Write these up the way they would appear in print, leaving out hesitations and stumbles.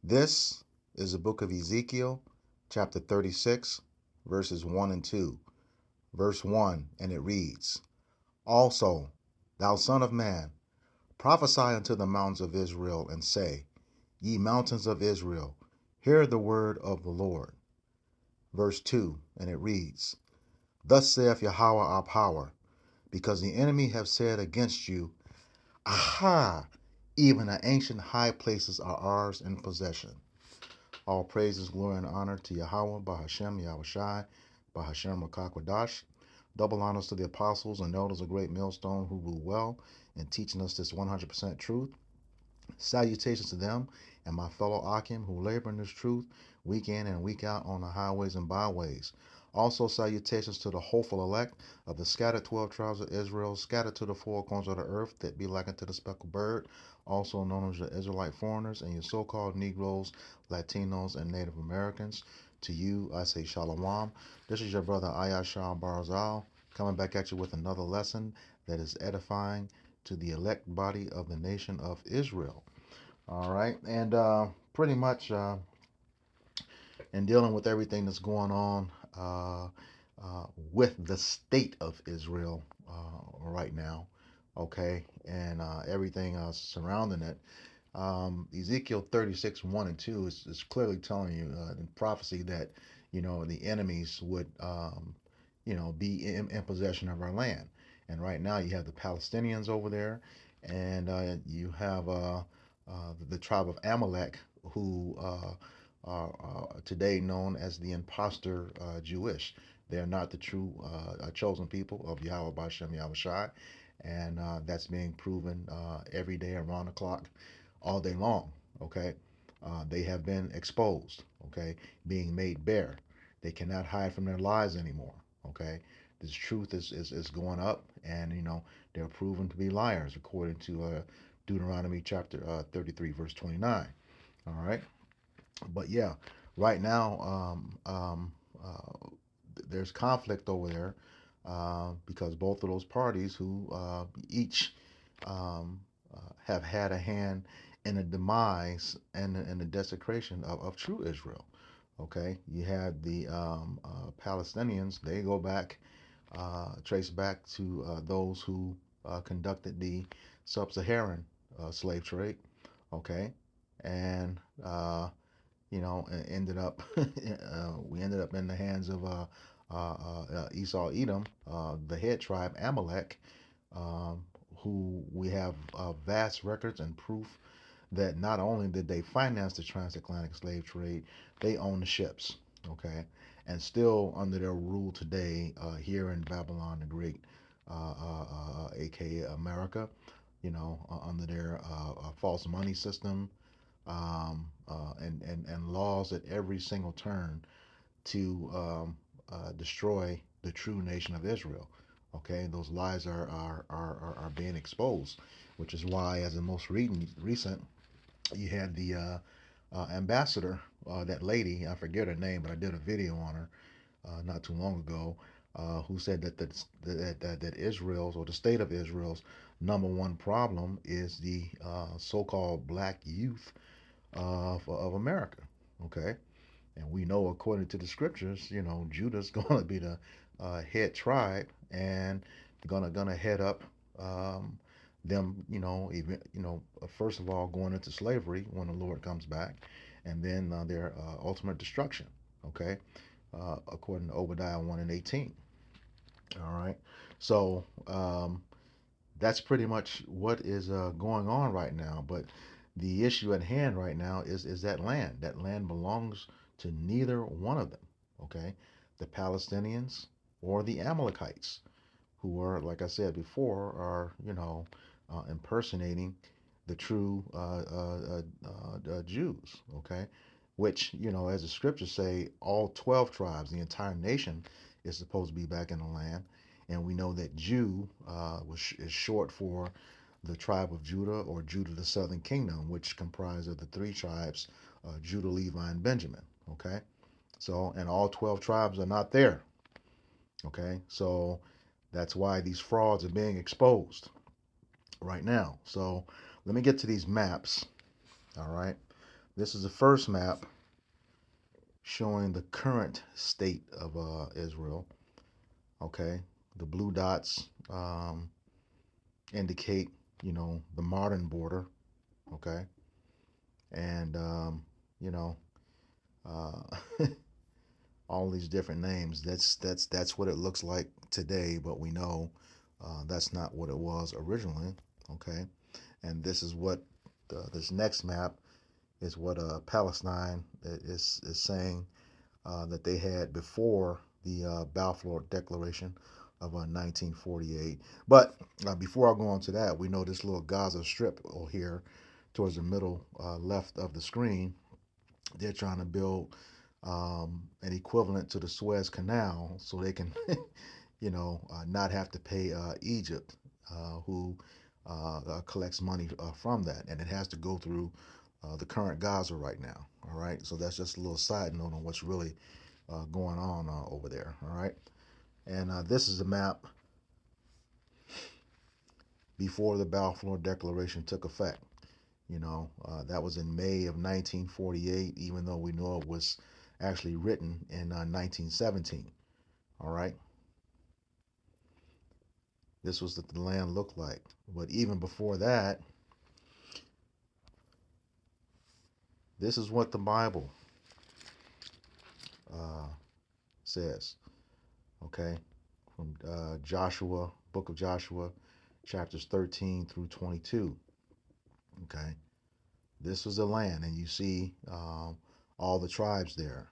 This is the book of Ezekiel, chapter 36, verses 1 and 2. Verse 1, and it reads, Also, thou son of man, prophesy unto the mountains of Israel, and say, Ye mountains of Israel, hear the word of the Lord. Verse 2, and it reads, Thus saith Yahweh our power, because the enemy have said against you, Aha! Even the ancient high places are ours in possession. All praises, glory, and honor to Yahweh, Bahashem, Yahushai, Bahashem, Makakwadash. Double honors to the apostles and elders of Great Millstone who rule well in teaching us this 100% truth. Salutations to them and my fellow Akim who labor in this truth week in and week out on the highways and byways. Also salutations to the hopeful elect of the scattered 12 tribes of Israel, scattered to the four corners of the earth that be like unto the speckled bird, also known as your Israelite foreigners and your so-called Negroes, Latinos, and Native Americans. To you, I say Shalom. This is your brother Ayashar Barzal coming back at you with another lesson that is edifying to the elect body of the nation of Israel. All right, and pretty much in dealing with everything that's going on with the state of Israel right now, okay, and everything surrounding it. Ezekiel 36, 1 and 2 is clearly telling you in prophecy that, the enemies would, be in possession of our land. And right now you have the Palestinians over there, and you have the tribe of Amalek, who are today known as the imposter Jewish. They're not the true chosen people of Yahweh Bashem Yahushai, and that's being proven every day around the clock, all day long. Okay, they have been exposed. Okay, being made bare. They cannot hide from their lies anymore. Okay, this truth is going up, and they're proven to be liars according to Deuteronomy chapter 33, verse 29. All right, but yeah, right now there's conflict over there because both of those parties who each have had a hand in the demise and the desecration of true Israel. Okay, you had the Palestinians. They go back, trace back to those who conducted the sub-Saharan slave trade. Okay, and ended up we ended up in the hands of Esau Edom, the head tribe Amalek, who we have vast records and proof that not only did they finance the transatlantic slave trade, they own the ships, okay, and still under their rule today here in Babylon the Great, aka America, under their false money system, and laws at every single turn to destroy the true nation of Israel. Okay, those lies are being exposed, which is why, as the most recent, you had the ambassador, that lady, I forget her name, but I did a video on her not too long ago, who said that Israel's, or the state of Israel's, number one problem is the so-called black youth of America. Okay, and we know according to the scriptures, Judah's going to be the head tribe, and gonna head up them, even, first of all going into slavery when the Lord comes back, and then their ultimate destruction. Okay, according to Obadiah 1 and 18. All right, so that's pretty much what is going on right now. But the issue at hand right now is that land. That land belongs to neither one of them. Okay, the Palestinians or the Amalekites, who are, like I said before, are impersonating the true Jews. Okay, which, as the scriptures say, all 12 tribes, the entire nation, is supposed to be back in the land. And we know that Jew is short for the tribe of Judah, or Judah, the southern kingdom, which comprised of the three tribes, Judah, Levi, and Benjamin. Okay, so, and all 12 tribes are not there. Okay, so that's why these frauds are being exposed right now. So let me get to these maps. All right, This is the first map showing the current state of Israel. Okay, the blue dots indicate, the modern border. Okay, and uh, all these different names. That's what it looks like today, but we know that's not what it was originally. Okay, and this is what this next map is what Palestine is saying that they had before the Balfour Declaration of 1948. But before I go on to that, we know this little Gaza Strip here towards the middle left of the screen. They're trying to build an equivalent to the Suez Canal so they can, not have to pay Egypt, who collects money from that. And it has to go through the current Gaza right now. All right. So that's just a little side note on what's really going on over there. All right. And this is a map before the Balfour Declaration took effect. That was in May of 1948, even though we know it was actually written in 1917. All right. This was what the land looked like. But even before that, this is what the Bible says. Okay. From Joshua, book of Joshua, chapters 13 through 22. Okay. This was the land, and you see all the tribes there.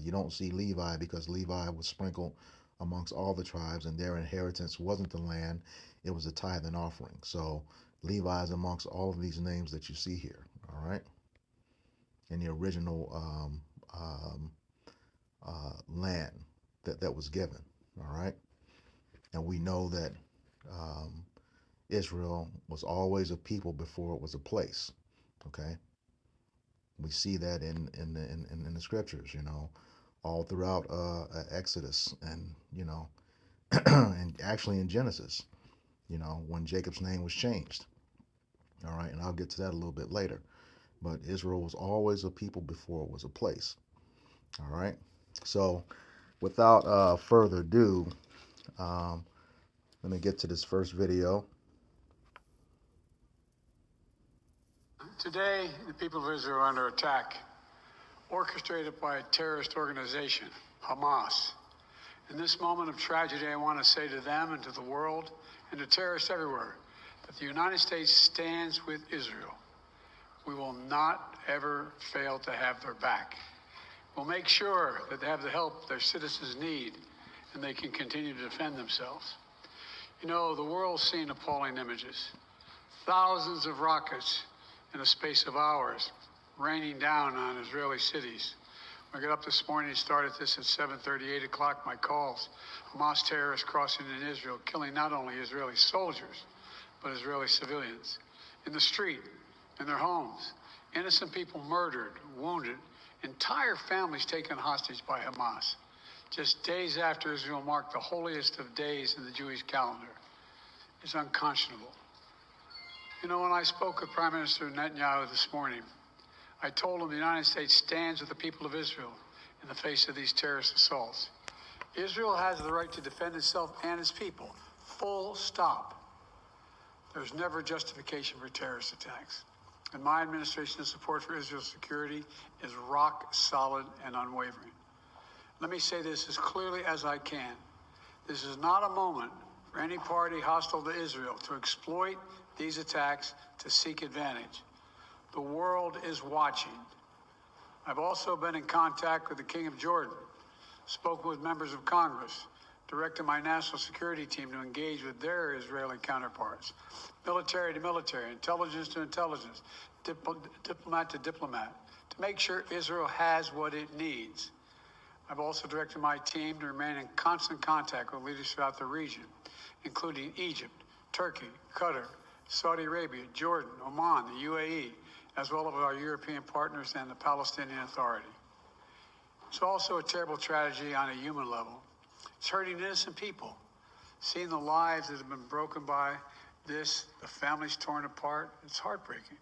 You don't see Levi because Levi was sprinkled amongst all the tribes, and their inheritance wasn't the land, it was a tithe and offering. So Levi is amongst all of these names that you see here, all right, in the original land that was given, all right. And we know that Israel was always a people before it was a place. Okay, we see that in the scriptures, all throughout Exodus, and and actually in Genesis, when Jacob's name was changed. All right, and I'll get to that a little bit later. But Israel was always a people before it was a place. All right, so without further ado, let me get to this first video. Today, the people of Israel are under attack, orchestrated by a terrorist organization, Hamas. In this moment of tragedy, I want to say to them and to the world and to terrorists everywhere that the United States stands with Israel. We will not ever fail to have their back. We'll make sure that they have the help their citizens need and they can continue to defend themselves. The world's seen appalling images. Thousands of rockets in a space of hours, raining down on Israeli cities. When I got up this morning and started this at 7:30, 8 o'clock, my calls. Hamas terrorists crossing in Israel, killing not only Israeli soldiers, but Israeli civilians. In the street, in their homes. Innocent people murdered, wounded, entire families taken hostage by Hamas. Just days after Israel marked the holiest of days in the Jewish calendar. It's unconscionable. When I spoke with Prime Minister Netanyahu this morning, I told him the United States stands with the people of Israel in the face of these terrorist assaults. Israel has the right to defend itself and its people. Full stop. There's never justification for terrorist attacks. And my administration's support for Israel's security is rock solid and unwavering. Let me say this as clearly as I can. This is not a moment for any party hostile to Israel to exploit these attacks to seek advantage. The world is watching. I've also been in contact with the King of Jordan, spoken with members of Congress, directed my national security team to engage with their Israeli counterparts, military to military, intelligence to intelligence, diplomat to diplomat, to make sure Israel has what it needs. I've also directed my team to remain in constant contact with leaders throughout the region, including Egypt, Turkey, Qatar, Saudi Arabia, Jordan, Oman, the UAE, as well as our European partners and the Palestinian Authority. It's also a terrible tragedy on a human level. It's hurting innocent people. Seeing the lives that have been broken by this, the families torn apart, it's heartbreaking.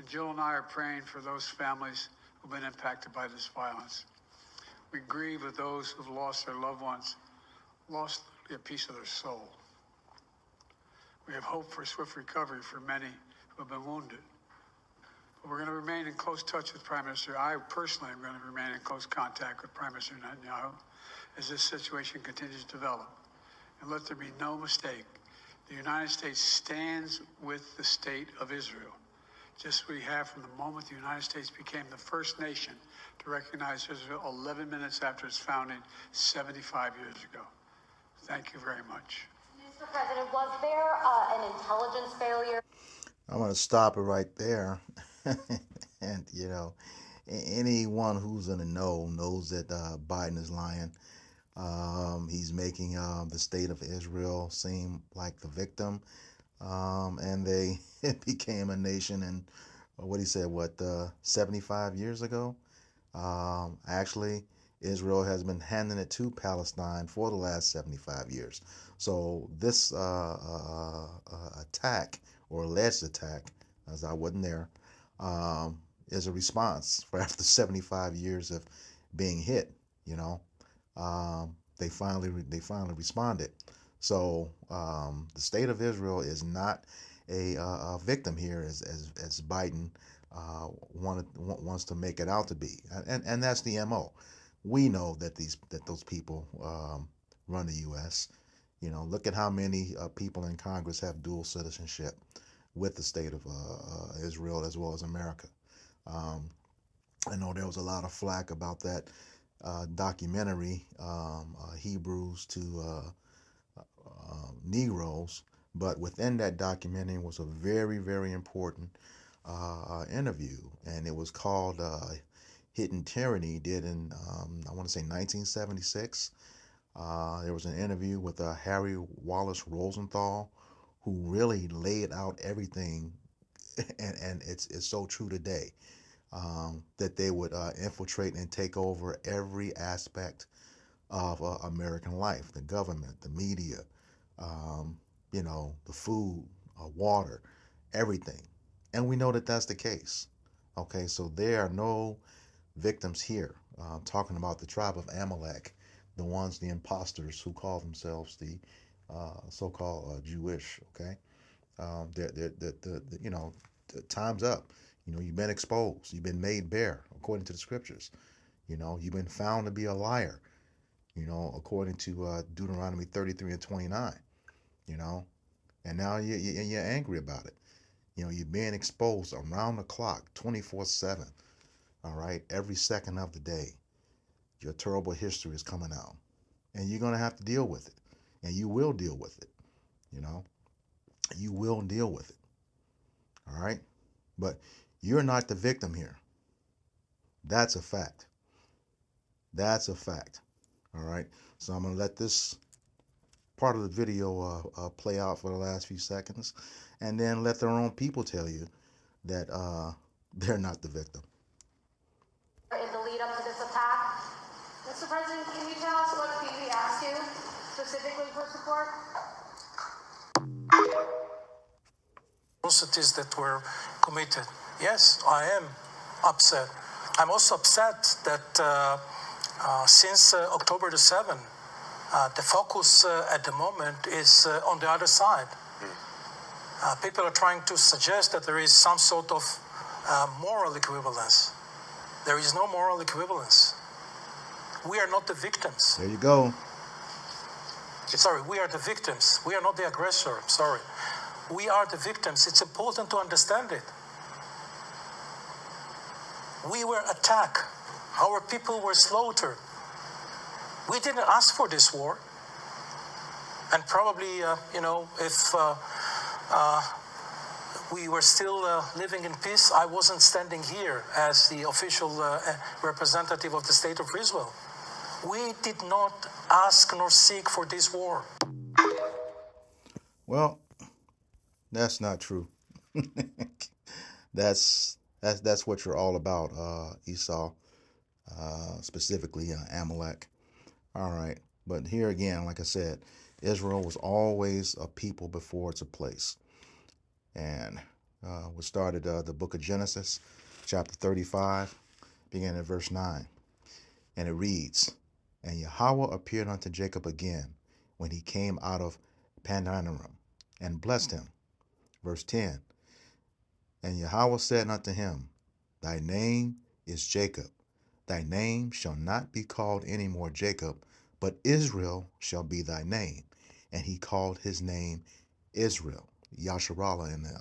And Jill and I are praying for those families who've been impacted by this violence. We grieve with those who've lost their loved ones, lost a piece of their soul. We have hope for swift recovery for many who have been wounded. But we're going to remain in close touch with Prime Minister. I personally am going to remain in close contact with Prime Minister Netanyahu as this situation continues to develop. And let there be no mistake, the United States stands with the state of Israel, just as we have from the moment the United States became the first nation to recognize Israel 11 minutes after its founding 75 years ago. Thank you very much. Mr. President, was there an intelligence failure? I'm going to stop it right there. And, anyone who's in the know knows that Biden is lying. He's making the state of Israel seem like the victim. And they became a nation in, 75 years ago? Actually, Israel has been handing it to Palestine for the last 75 years. So this attack, or alleged attack, as I wasn't there, is a response for after 75 years of being hit. They finally responded. So the state of Israel is not a victim here, as Biden wants to make it out to be, and that's the MO. We know that those people run the U.S. Look at how many people in Congress have dual citizenship with the state of Israel as well as America. I know there was a lot of flack about that documentary, Hebrews to Negroes, but within that documentary was a very, very important interview, and it was called Hidden Tyranny, did in, I want to say 1976. There was an interview with Harry Wallace Rosenthal, who really laid out everything, and it's so true today, that they would infiltrate and take over every aspect of American life, the government, the media, the food, water, everything. And we know that that's the case. Okay, so there are no victims here. Talking about the tribe of Amalek, the imposters who call themselves the so-called Jewish. Okay, the time's up. You've been exposed. You've been made bare, according to the scriptures. You've been found to be a liar. According to Deuteronomy 33 and 29. And now you're angry about it. You're being exposed around the clock, 24/7. All right, every second of the day, your terrible history is coming out, and you're gonna have to deal with it, and you will deal with it. You will deal with it. All right, but you're not the victim here. That's a fact. That's a fact. All right, so I'm gonna let this part of the video play out for the last few seconds, and then let their own people tell you that they're not the victim. In the lead up to this attack, Mr. President, can you tell us what PV asked you specifically for support? Atrocities that were committed. Yes, I am upset. I'm also upset that since October the 7th, the focus at the moment is on the other side. People are trying to suggest that there is some sort of moral equivalence. There is no moral equivalence. We are not the victims. There you go. Sorry, we are the victims. We are not the aggressor. Sorry. We are the victims. It's important to understand it. We were attacked. Our people were slaughtered. We didn't ask for this war. And probably, if we were still living in peace, I wasn't standing here as the official representative of the State of Israel. We did not ask nor seek for this war. Well, that's not true. That's what you're all about, Esau, specifically Amalek. All right, but here again, like I said, Israel was always a people before it's a place. And We started the book of Genesis, chapter 35, beginning at verse 9. And it reads, And Yahweh appeared unto Jacob again when he came out of Padanaram, and blessed him. Verse 10. And Yahweh said unto him, Thy name is Jacob. Thy name shall not be called any more Jacob, but Israel shall be thy name. And he called his name Israel, Yasharallah in the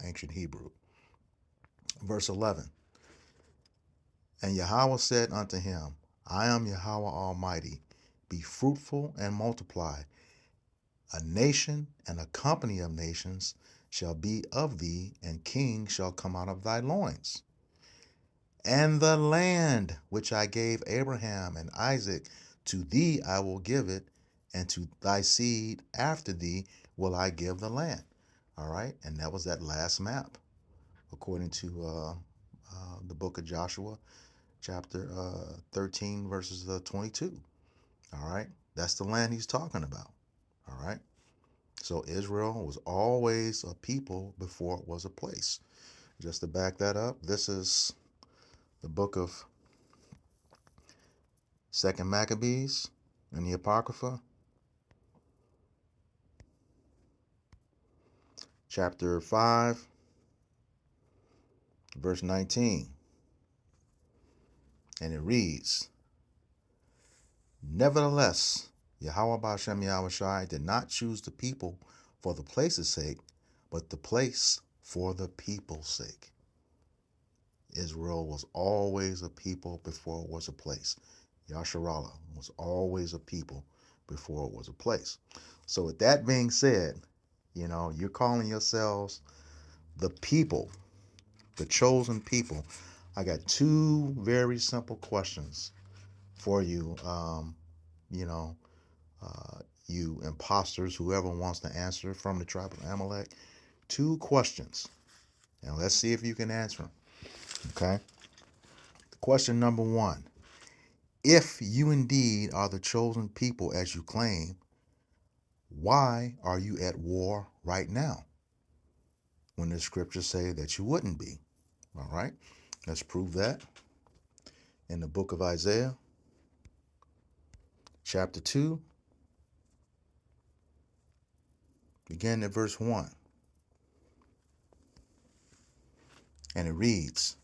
ancient Hebrew. Verse 11. And Yahweh said unto him, I am Yahweh Almighty. Be fruitful and multiply. A nation and a company of nations shall be of thee, and kings shall come out of thy loins. And the land which I gave Abraham and Isaac, to thee I will give it, and to thy seed after thee will I give the land. All right, and that was that last map, according to the book of Joshua, chapter 13, verses 22. All right, that's the land he's talking about. All right, so Israel was always a people before it was a place. Just to back that up, this is the book of 2nd Maccabees in the Apocrypha, chapter 5, verse 19. And it reads, Nevertheless, Yahweh Ba'ashem Yahushai did not choose the people for the place's sake, but the place for the people's sake. Israel was always a people before it was a place. Yasharallah was always a people before it was a place. So with that being said, you're calling yourselves the people, the chosen people. I got two very simple questions for you, you imposters, whoever wants to answer from the tribe of Amalek. Two questions. Now let's see if you can answer them. Okay? Question number one. If you indeed are the chosen people as you claim, why are you at war right now when the scriptures say that you wouldn't be? All right, let's prove that in the book of Isaiah, chapter 2, beginning at verse 1. And it reads,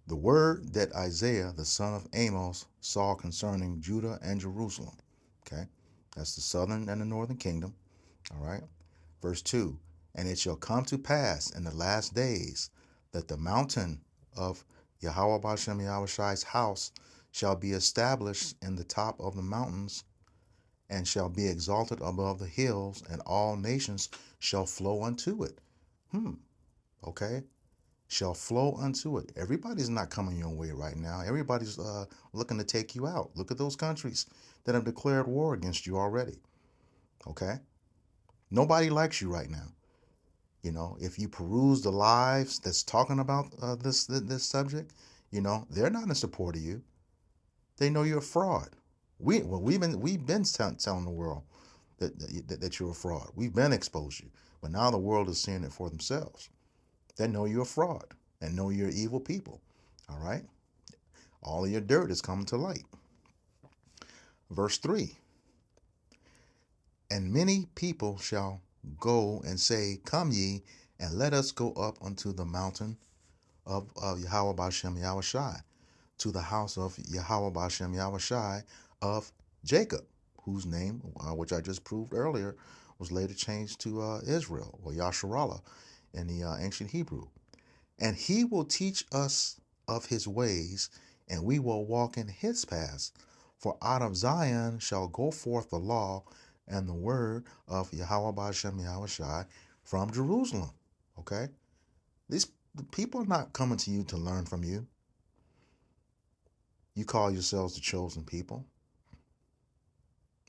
The word that Isaiah, the son of Amos, saw concerning Judah and Jerusalem. Okay, that's the southern and the northern kingdom. All right, verse 2. And it shall come to pass in the last days that the mountain of Yahweh Ba'ashem Yahushai's house shall be established in the top of the mountains, and shall be exalted above the hills, and all nations shall flow unto it. Okay, shall flow unto it. Everybody's not coming your way right now. Everybody's looking to take you out. Look at those countries that have declared war against you already. Okay, nobody likes you right now. If you peruse the lives that's talking about this subject, they're not in support of you. They know you're a fraud. We've been telling the world that you're a fraud. We've been exposed you, but now the world is seeing it for themselves. They know you're a fraud and know you're evil people. All right, all of your dirt is coming to light. Verse 3. And many people shall go and say, Come ye, and let us go up unto the mountain of Yahweh Ba'ashem Yahushai, to the house of Yahweh Ba'ashem Yahushai of Jacob, whose name, which I just proved earlier, was later changed to Israel, or Yasharallah in the ancient Hebrew. And he will teach us of his ways, and we will walk in his paths. For out of Zion shall go forth the law and the word of Yahweh Ba'ashem Yahushai from Jerusalem. Okay? These people are not coming to you to learn from you. You call yourselves the chosen people.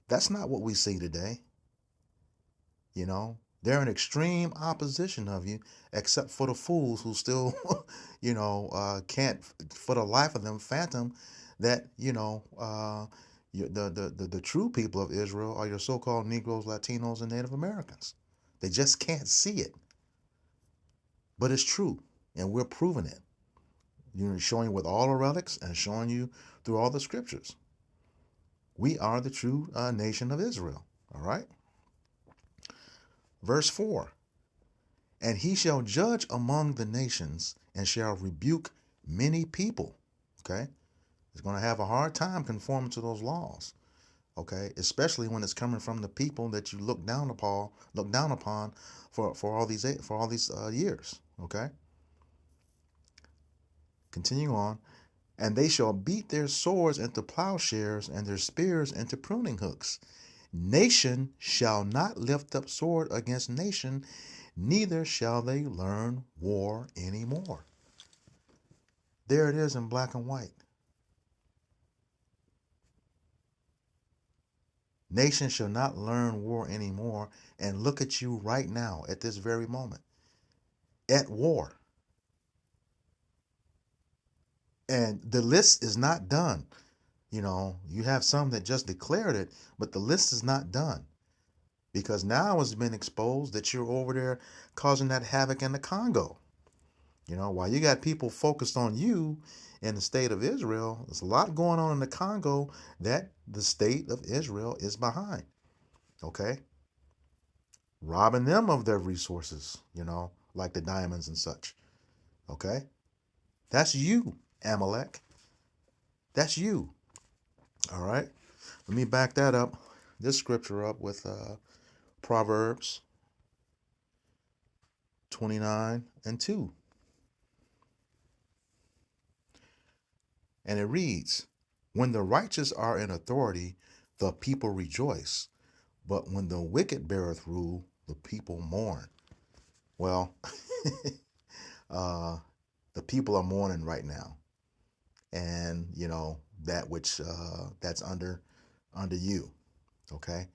That's not what we see today. They're in extreme opposition of you, except for the fools who still, can't for the life of them fathom that, the true people of Israel are your so-called Negroes, Latinos, and Native Americans. They just can't see it. But it's true, and we're proving it. Showing you with all the relics and showing you through all the scriptures. We are the true nation of Israel. All right. Verse 4. And he shall judge among the nations and shall rebuke many people. Okay. He's going to have a hard time conforming to those laws. Okay. Especially when it's coming from the people that you look down upon for all these years. Okay. Continue on. And they shall beat their swords into plowshares and their spears into pruning hooks. Nation shall not lift up sword against nation, neither shall they learn war anymore. There it is in black and white. Nation shall not learn war anymore, and look at you right now at this very moment. At war. And the list is not done. You have some that just declared it, but the list is not done. Because now it's been exposed that you're over there causing that havoc in the Congo. While you got people focused on you in the state of Israel, there's a lot going on in the Congo that the state of Israel is behind. Okay? Robbing them of their resources, like the diamonds and such. Okay? That's you, Amalek. That's you. All right? Let me back that up, this scripture up with Proverbs 29:2. And it reads, when the righteous are in authority, the people rejoice. But when the wicked beareth rule, the people mourn. Well, the people are mourning right now. And, that which that's under you. Okay?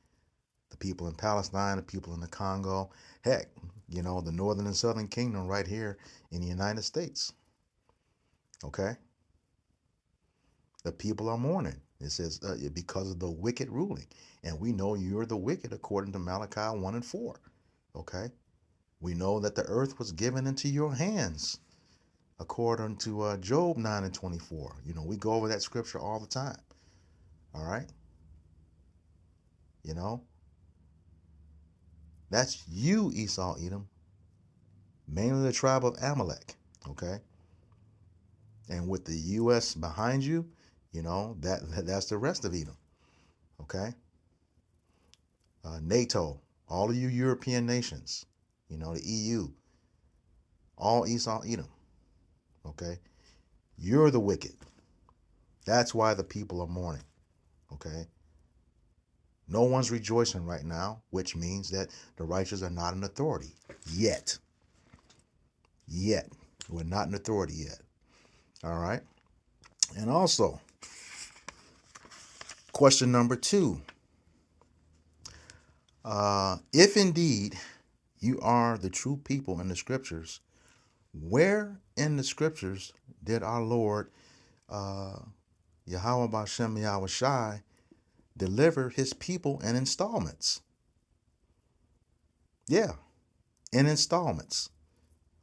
The people in Palestine, the people in the Congo, heck, the northern and southern kingdom right here in the United States. Okay? The people are mourning. It says because of the wicked ruling. And we know you're the wicked according to Malachi 1:4. Okay? We know that the earth was given into your hands according to Job 9:24. We go over that scripture all the time. All right? That's you, Esau, Edom. Mainly the tribe of Amalek. Okay? And with the U.S. behind you, that's the rest of Edom. Okay? NATO, all of you European nations, the EU, all Esau, Edom. Okay? You're the wicked. That's why the people are mourning. Okay? No one's rejoicing right now, which means that the righteous are not in authority yet. We're not in authority yet. All right? And also, question number 2. If indeed you are the true people in the scriptures, where in the scriptures did our Lord Yahweh B'Shem Yahweh Shai deliver his people in installments? Yeah, in installments.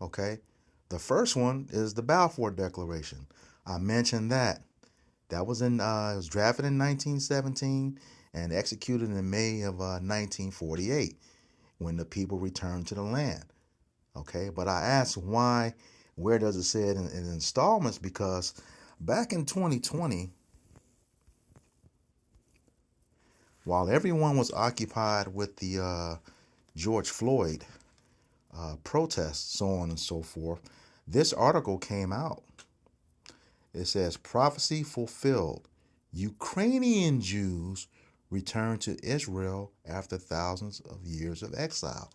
Okay? The first one is the Balfour Declaration. I mentioned that. That was it was drafted in 1917 and executed in May of 1948 when the people returned to the land. Okay, but I asked where does it say it in installments? Because back in 2020, while everyone was occupied with the George Floyd protests, so on and so forth, this article came out. It says, prophecy fulfilled. Ukrainian Jews return to Israel after thousands of years of exile.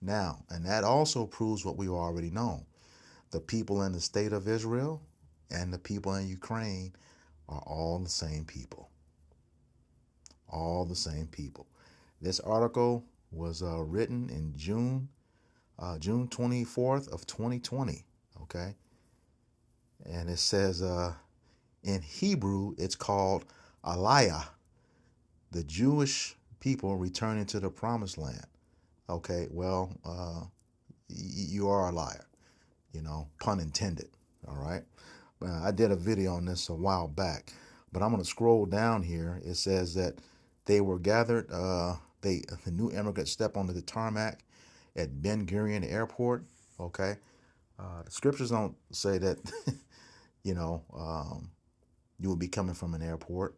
Now, and that also proves what we already know. The people in the state of Israel and the people in Ukraine are all the same people. All the same people. This article was written in June 24th of 2020. Okay. And it says in Hebrew, it's called Aliyah, the Jewish people returning to the promised land. Okay, well, you are a liar. pun intended. All right. I did a video on this a while back, but I'm going to scroll down here. It says that they were gathered. The new immigrants step onto the tarmac at Ben Gurion Airport. Okay. The scriptures don't say that, you will be coming from an airport.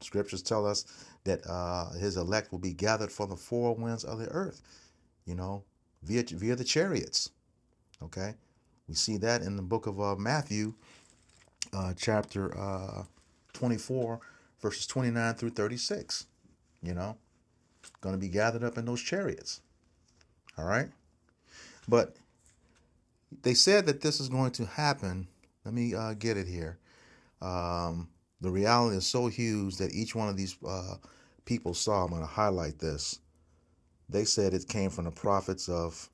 Scriptures tell us that his elect will be gathered from the four winds of the earth, via the chariots. Okay. We see that in the book of Matthew, chapter 24, verses 29 through 36. Going to be gathered up in those chariots. All right. But they said that this is going to happen. Let me get it here. The reality is so huge that each one of these people saw. I'm going to highlight this. They said it came from the prophets of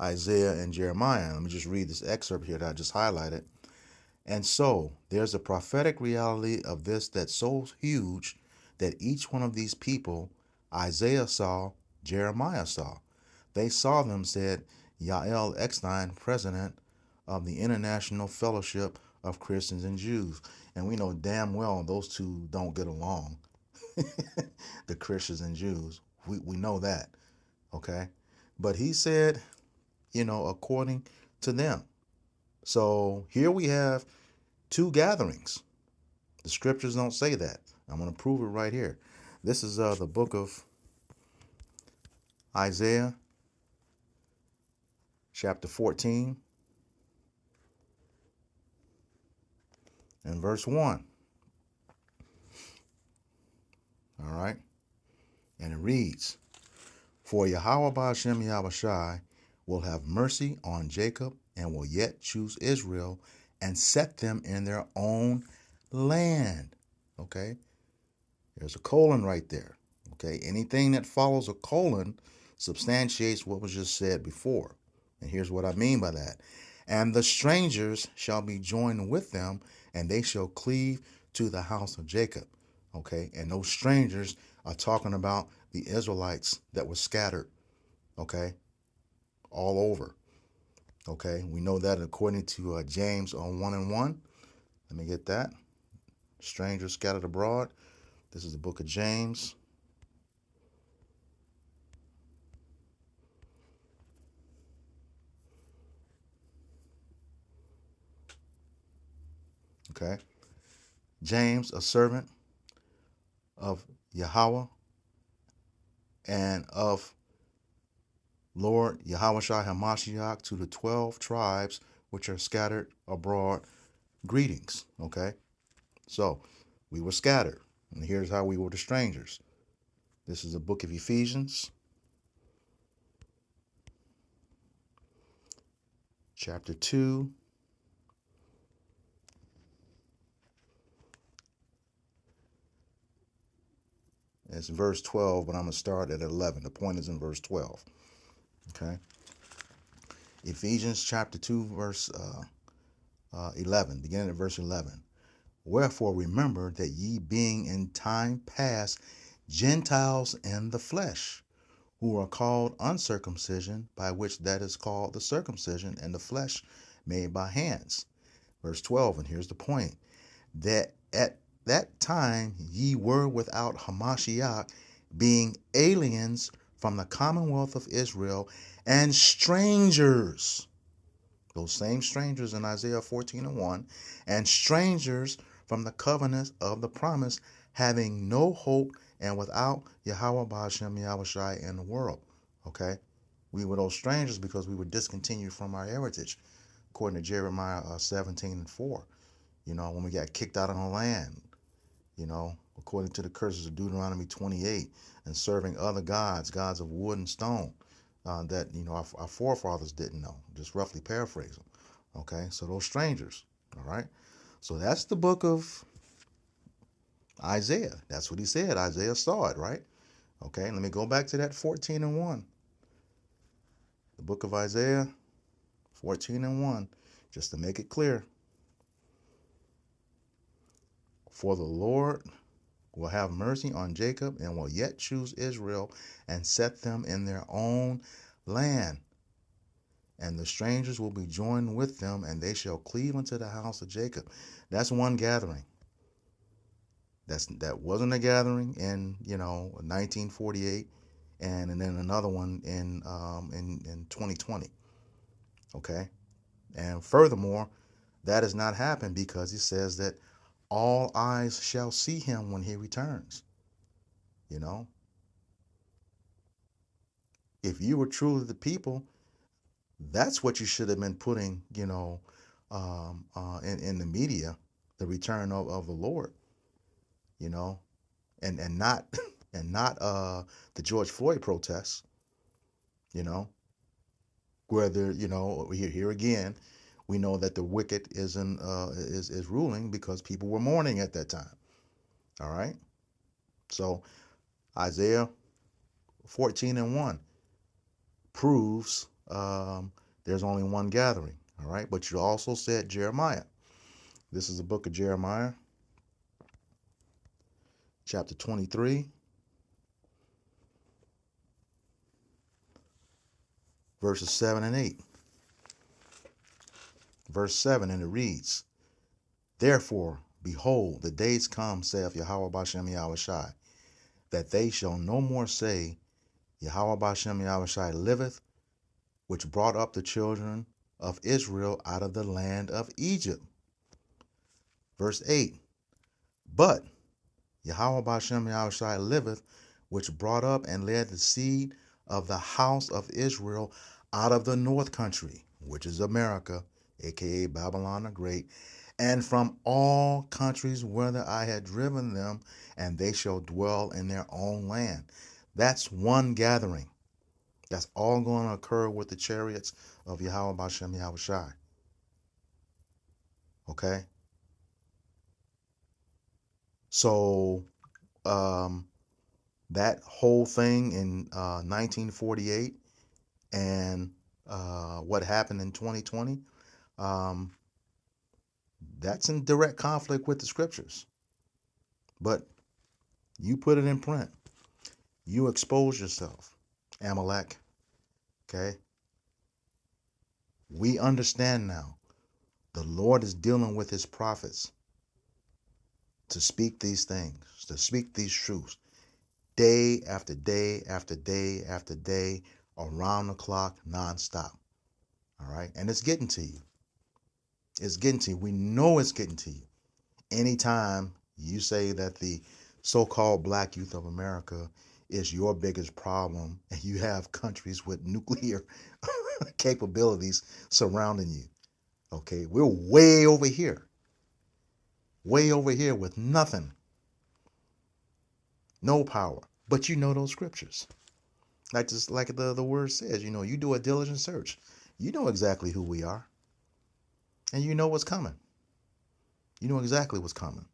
Isaiah and Jeremiah. Let me just read this excerpt here that I just highlighted. And so there's a prophetic reality of this that's so huge that each one of these people, Isaiah saw, Jeremiah saw. They saw them, said Yael Eckstein, president of the International Fellowship of Christians and Jews. And we know damn well those two don't get along, the Christians and Jews. We know that, okay? But he said, according to them. So here we have two gatherings. The scriptures don't say that. I'm going to prove it right here. This is the book of Isaiah, chapter 14, and verse 1. All right. And it reads, For Yahweh Ba'ashem Yahushai will have mercy on Jacob and will yet choose Israel and set them in their own land. Okay. There's a colon right there. Okay. Anything that follows a colon substantiates what was just said before. And here's what I mean by that. And the strangers shall be joined with them, and they shall cleave to the house of Jacob. Okay. And those strangers are talking about the Israelites that were scattered. Okay. All over. Okay. We know that according to James 1:1. Let me get that. Strangers scattered abroad. This is the book of James. Okay. James, a servant of Yahweh and of Lord Yahushua HaMashiach, to the 12 tribes which are scattered abroad, greetings. Okay. So we were scattered. And here's how we were the strangers. This is the book of Ephesians, chapter 2. It's verse 12, but I'm going to start at 11. The point is in verse 12. Okay. Ephesians chapter 2, verse 11, beginning at verse 11. Wherefore remember that ye being in time past Gentiles in the flesh, who are called uncircumcision, by which that is called the circumcision in the flesh made by hands. Verse 12, and here's the point. That at that time ye were without Hamashiach, being aliens from the commonwealth of Israel and strangers. Those same strangers in Isaiah 14:1, and strangers from the covenant of the promise, having no hope and without Yahweh Ba'ashem Yahushai in the world. Okay? We were those strangers because we were discontinued from our heritage, according to Jeremiah 17:4. When we got kicked out of the land, according to the curses of Deuteronomy 28, and serving other gods of wood and stone, that, our forefathers didn't know, just roughly paraphrasing. Okay, so those strangers. All right, so that's the book of Isaiah. That's what he said. Isaiah saw it, right? Okay, let me go back to that 14:1. The book of Isaiah 14:1, just to make it clear. For the Lord will have mercy on Jacob and will yet choose Israel and set them in their own land. And the strangers will be joined with them, and they shall cleave unto the house of Jacob. That's one gathering. That wasn't a gathering in 1948, and then another one in 2020. Okay, and furthermore, that has not happened because he says that all eyes shall see him when he returns. If you were truly the people, that's what you should have been putting, in the media, the return of the Lord, and not and not the George Floyd protests, whether here again, we know that the wicked is ruling because people were mourning at that time. All right, so Isaiah 14:1 proves there's only one gathering. All right, but you also said Jeremiah. This is the book of Jeremiah, chapter 23, verses 7 and 8. Verse 7, and it reads, Therefore, behold, the days come, saith Yahweh Bashem Yahushai, that they shall no more say, Yahweh Bashem Yahushai liveth, which brought up the children of Israel out of the land of Egypt. Verse 8, But Yahweh Bashem Yahushai liveth, which brought up and led the seed of the house of Israel out of the north country, which is America, aka Babylon the Great, and from all countries whither I had driven them, and they shall dwell in their own land. That's one gathering. That's all going to occur with the chariots of Yahweh Bashem Yahushai. Okay? So, that whole thing in 1948 and what happened in 2020, that's in direct conflict with the scriptures. But you put it in print. You expose yourself, Amalek. Okay? We understand now. The Lord is dealing with his prophets to speak these things, to speak these truths, day after day after day after day, around the clock, nonstop. All right? And it's getting to you. It's getting to you. We know it's getting to you. Anytime you say that the so-called black youth of America is your biggest problem and you have countries with nuclear capabilities surrounding you, okay, we're way over here with nothing, no power, but you know those scriptures. Like the word says, you do a diligent search. You know exactly who we are. And you know what's coming. You know exactly what's coming.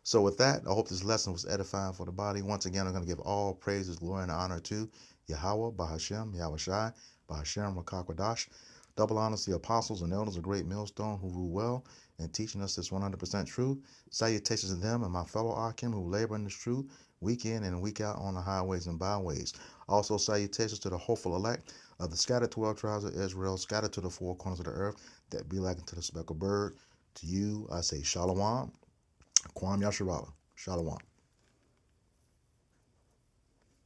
So with that, I hope this lesson was edifying for the body. Once again, I'm going to give all praises, glory, and honor to Yahweh, Bahashem, Yahushai, Bahashem, Rakakwadash. Double honors to the apostles and elders of Great Millstone who rule well and teaching us this 100% truth. Salutations to them and my fellow Akim who labor in this truth week in and week out on the highways and byways. Also salutations to the hopeful elect of the scattered 12 tribes of Israel, scattered to the four corners of the earth, that be like unto the speckled bird. To you, I say Shalom, Kwam Yasharala, Shalom.